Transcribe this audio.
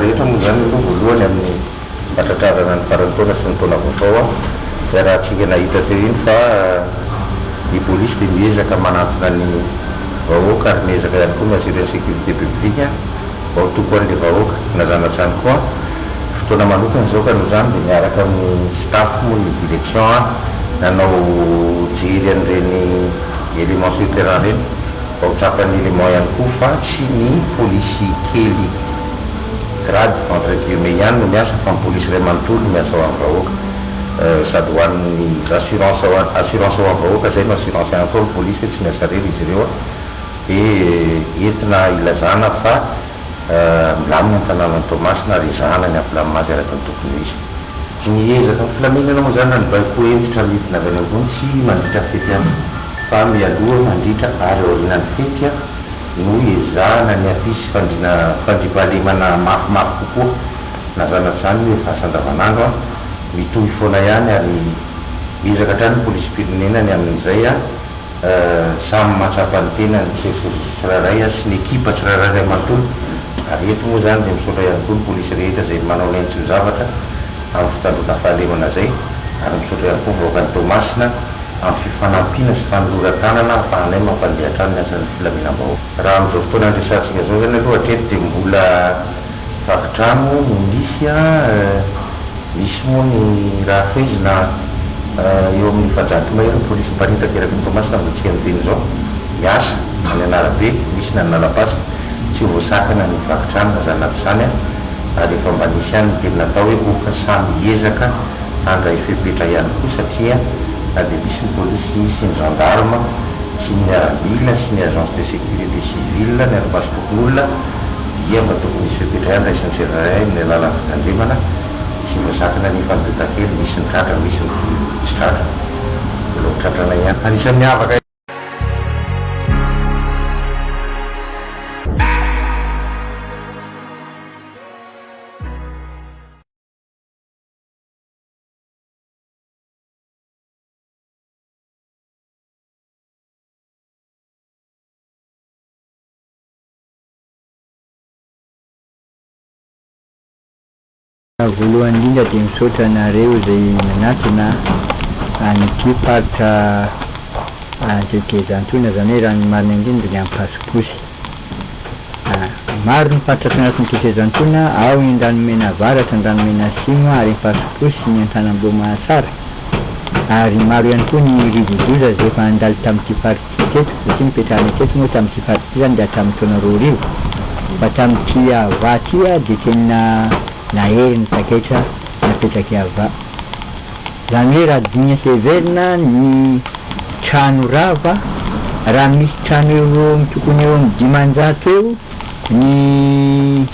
rehetra rehetra moa zany aloha voalohany amin'ny fatratrarana ny farantaona sy ny taona vaovao dia raha tsika nahita teo iny fa ny polisy dia miezaka manantona ny vahoaka ary miezaka ihany koa miassurer ny sécurité publique mba ho toko an'ilay vahoaka na zanatrany koa fotoana manokana zao ka noho zany dia miaraka amin'ny staff moa ny direction nanao jery an'ireny élément sur terrain reny mba ho trapany élément ihany koa fa tsy ny polisy kely grade entre guillemets ihany no miasa fa ny polisy ray manontolo no miasa ho amin'ny vahoaka sady ho an'ny assurance ho amin'ny vahoaka zay no assurance ihany koa ny polisy hoe tsy miasa rery izy ireo dia entina ilazana fa milamina ny tanànany Tomasina ary izahana ny ampilamina azy araka ny tokony izy. Ny ezaka ny filaminana moa zany na ny baiko entitra midina avy any ambony tsy mandritra fety any fa mialoha mandritra ary aorianany fety no ezahana ny afisy fandripahalemana mafimafy kokoa na zanaty zany hoe efa asan-davanandro mitohy foana ihany ary ezaka hatrany ny polisy firenenany amin'izay samy mahatsapany tena ny tsirairay sy ny ekipa tsirairay ray manontolo ary eto moa zany dia misaotra ihany koa ny polisy rehetra zay manao ny entry ny zavatra amin'ny fitandrona fahalemana zay ary misaotra ihany koa vahoakany Tomasina amin'ny fifanampiana sy fanoloran-tanana ahafahanay mampandeha hatrany ny asan'ny filaminam-bahoaka. Raha amin'izao fotoana andresantsika zao zany aloha hatreto dia mbola vakitrano no misy moa ny raha fezina eo amin'ny fajanty mahery ny polisy mpanitaka eraky ny Tomasina mbotsika ny teny zao miasa any anarabe misy na nalapasy tsy ho voasakana ny vakitrano na zanaty zany ary efa mba nisy ihany ny teny natao hoe oka samy ezaka andray fepetra ihany koa satria na dia misy ny polisy sy ny gendarme sy ny miaramila sy ny agence de sécurité civile ny arom-pasopokon'olona dia mba tokony misy fepetra ihany raisiny tsirairay ny alalan'ny fitandremana sy voasakana ny fandotakely misy ny tratra misy ny tsy tratra olo tratrana ihany anisan'ny miavaka. Voalohany indrindra dia misaotra anareo izay nanatona an'ity faritra tetezan-toina zany hoe raha ny marina indrindra ny amin'ny pasiposy. Maro ny faritra tanatiny tetezan-toina ao ny Andranomena avaratra, Andranomena asimo ary ny pasiposy ny Antanambomasara ary maro ihany koa ny rivodoza izay efa nandalo tamin'ity faritra teto satria nipetrahany teto moa tamin'ity faritra ity zany dia hatramin'ny taona 2000 fa tamin'ity ava ty dia tena nahery ny taketra napetraky ava zany hoe raha digna severina ny trano rava raha misy trano eo tokony eo amin'ny 500 eo ny